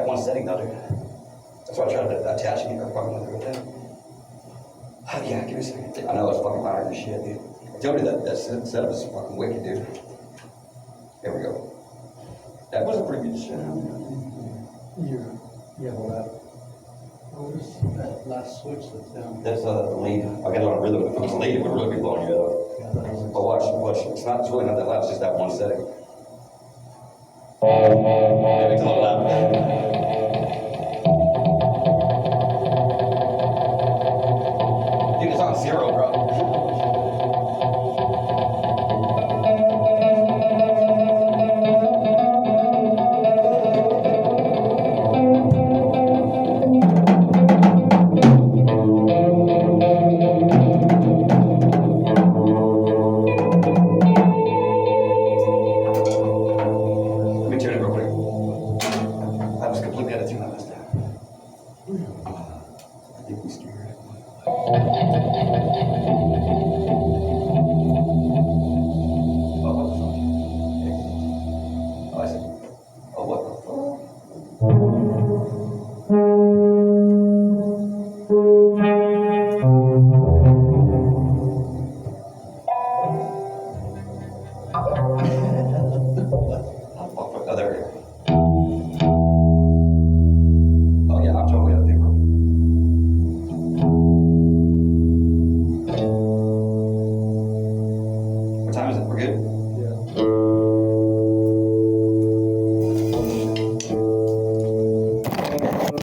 that one setting though, dude. That's why I tried attaching it or fucking with it with that. Oh, yeah, give me a second. I know it's fucking higher than shit, dude. I told you that setup is fucking wicked, dude. There we go. That was a pretty good setup. Yeah, well, where's that last switch that's down? That's the lead. I got it on rhythm. If it was lead, it would really be blowing you up. Yeah, that is- But watch. It's really not that loud. It's just that one setting. Yeah, it's a little loud. Dude, it's on 0, bro. Let me turn it real quick. I was completely out of tune on this time. I think we scared it. Oh, what the fuck? Oh, I see. Oh, what the fuck? Oh, there we go. Oh, yeah, I'm totally out of tune, bro. What time is it? We're good?